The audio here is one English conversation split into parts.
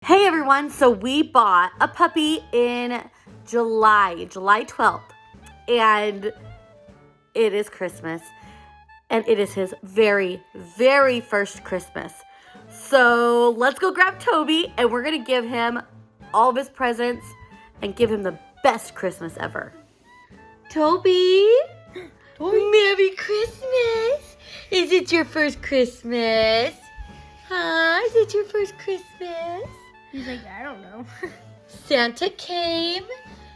Hey everyone, so we bought a puppy in July 12th, and it is Christmas, and it is his very, very first Christmas. So let's go grab Toby, and we're gonna give him all of his presents and give him the best Christmas ever. Toby, Merry Christmas! Is it your first Christmas? Huh? Is it your first Christmas? He's like, I don't know. Santa came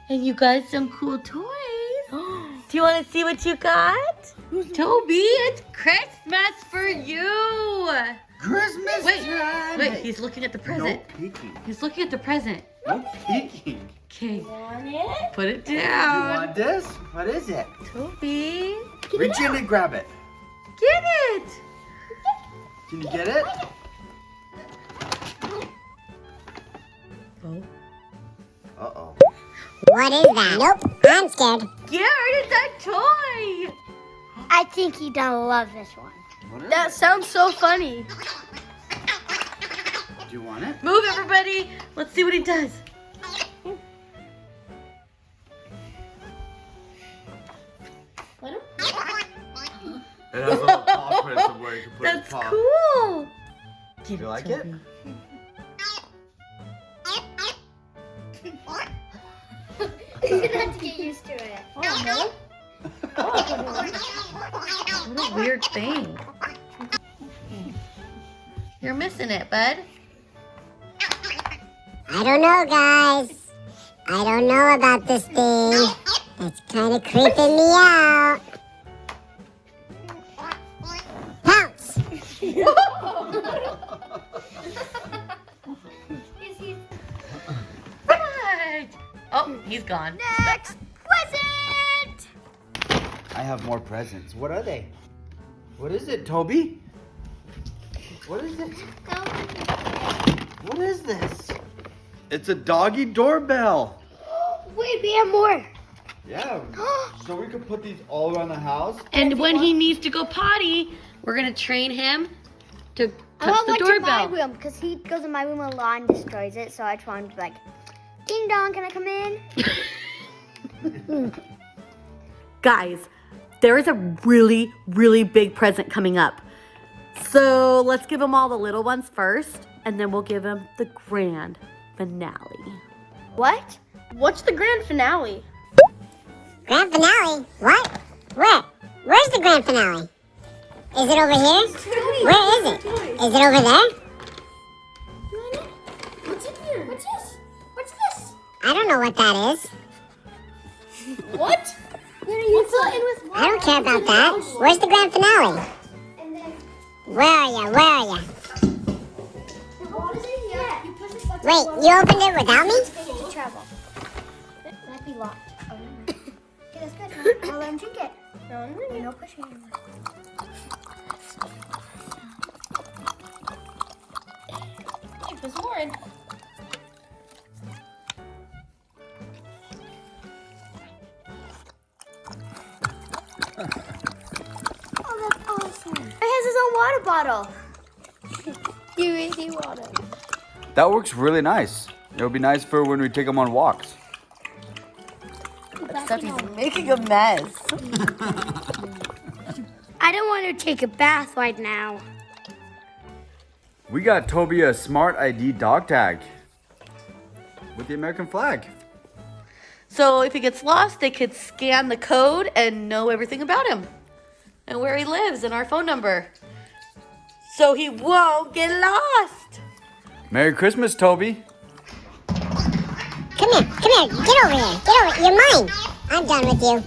and you got some cool toys. Do you want to see what you got? Toby, it's Christmas for you. Christmas time. Wait, he's looking at the present. No peeking. He's looking at the present. No peeking. Okay, Want it? put it You down. want this? What is it? Toby, Reach in and grab it. get it. Can you get it? Oh. Uh-oh. What is that? Nope, I'm scared. Garrett, it's a toy. I think he's gonna love this one. What is That it? sounds so funny. Do you want it? Move, everybody. Let's see what he does. Let him. It has a little paw print of where you can put That's the paw. cool. Do you like it? He's gonna have to get used to it. Oh, What a weird thing. You're missing it, bud. I don't know, guys. I don't know about this thing. It's kind of creeping me out. Pounce! What? Oh, he's gone. Next present. I have more presents. What are they? What is it, Toby? What is it? What is this? It's a doggy doorbell. Wait, we have more. Yeah. So we could put these all around the house. And when he needs to go potty, we're gonna train him to I touch want the one to my doorbell. room because he goes in my room a lot and destroys it. So I just want him to be like, ding dong, can I come in? Guys, there is a really, really big present coming up. So let's give him all the little ones first, and then we'll give him the grand finale. What? What's the grand finale? Grand finale? What? Where? Where's the grand finale? Is it over here? Where is it? Is it over there? What's in here? What's this? What's this? I don't know what that is. What? What's in with I don't care about that. Where's the grand finale? And then Where are you? Where are you? what is in here? You push this button. Wait, you opened it without me? To travel. It might be locked. Oh, no. Okay, that's good. I'll let him drink it. No pushing anymore. Hey, there's more in. Oh, that's awesome. It has his own water bottle. You really want it. That works really nice. It'll be nice for when we take them on walks. Except he's making a mess. I don't want to take a bath right now. We got Toby a smart ID dog tag with the American flag. So if he gets lost, they could scan the code and know everything about him and where he lives and our phone number. So he won't get lost. Merry Christmas, Toby. Come here, get over here. Get over, you're mine. I'm done with you.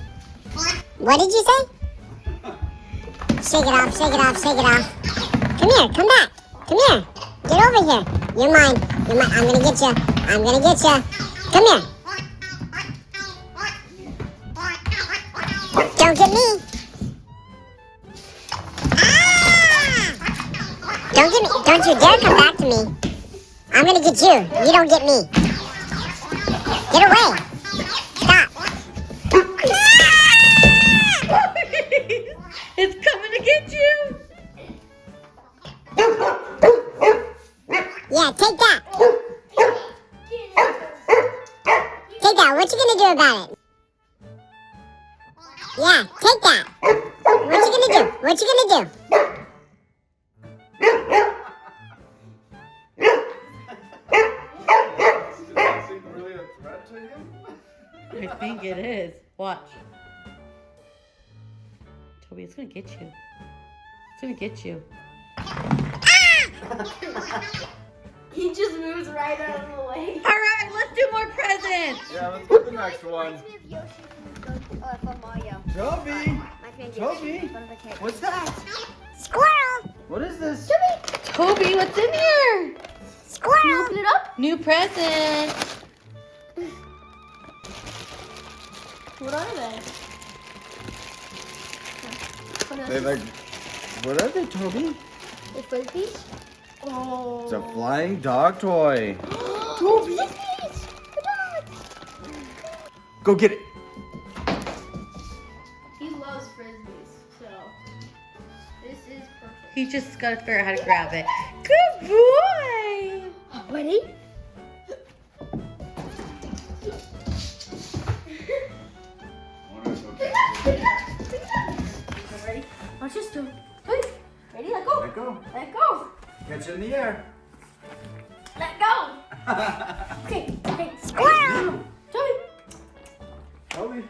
What did you say? Shake it off, shake it off, shake it off. Come here, come back. Come here. Get over here. You're mine. You're mine. I'm gonna get you. I'm gonna get you. Come here. Don't get me. Ah! Don't get me. Don't you dare come back to me. I'm gonna get you. You don't get me. Get away. Stop. It's coming to get you. Yeah, take that. What you gonna do about it? Yeah, take that. What you gonna do? What you gonna do? Really a threat to him? I think it is. Watch. Toby, it's gonna get you. It's gonna get you. He just moves right out of the way. All right, let's do more presents. Yeah, let's get the next one. Reminds me of Yoshi from Mario. Toby! My friend Toby! Yoshi, one of the characters. What's that? Squirrel! What is this? Toby, what's in here? Squirrel! Open it up. New present. What are they? They like, what are they, Toby? The frisbees? Oh. It's a flying dog toy. Toby! Frisbees! The dogs! Go get it. He loves frisbees, so this is perfect. He just gotta figure out how to grab it. Good boy. Ready? Ready? Watch this, Toby. Ready? Let go. Let go. Let go. Catch it in the air. Let go. Okay. Okay. Squirrel! Toby. Toby.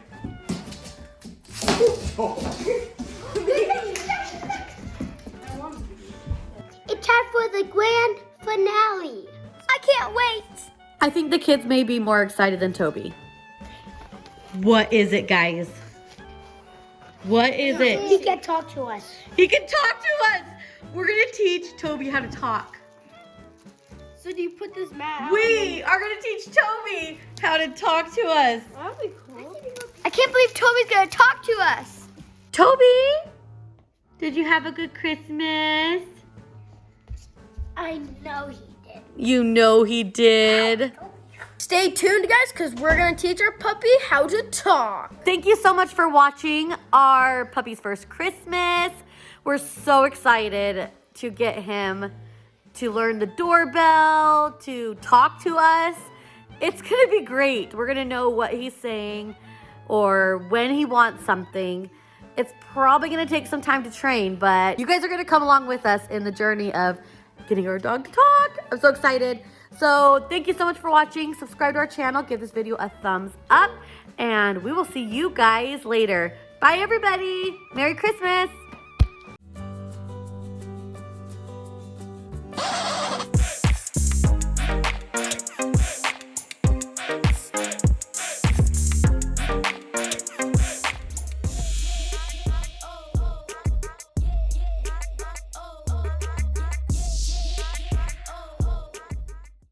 It's time for the grand finale. I can't wait. I think the kids may be more excited than Toby. What is it, guys? What is it? He can talk to us. He can talk to us. We're gonna teach Toby how to talk. So do you put this mat out? We are gonna teach Toby how to talk to us. That'd be cool. I can't believe Toby's gonna talk to us. Toby, did you have a good Christmas? I know he did. You know he did. Stay tuned, guys, because we're going to teach our puppy how to talk. Thank you so much for watching our puppy's first Christmas. We're so excited to get him to learn the doorbell, to talk to us. It's going to be great. We're going to know what he's saying or when he wants something. It's probably going to take some time to train, but you guys are going to come along with us in the journey of getting our dog to talk. I'm so excited. So thank you so much for watching. Subscribe to our channel. Give this video a thumbs up. And we will see you guys later. Bye, everybody. Merry Christmas.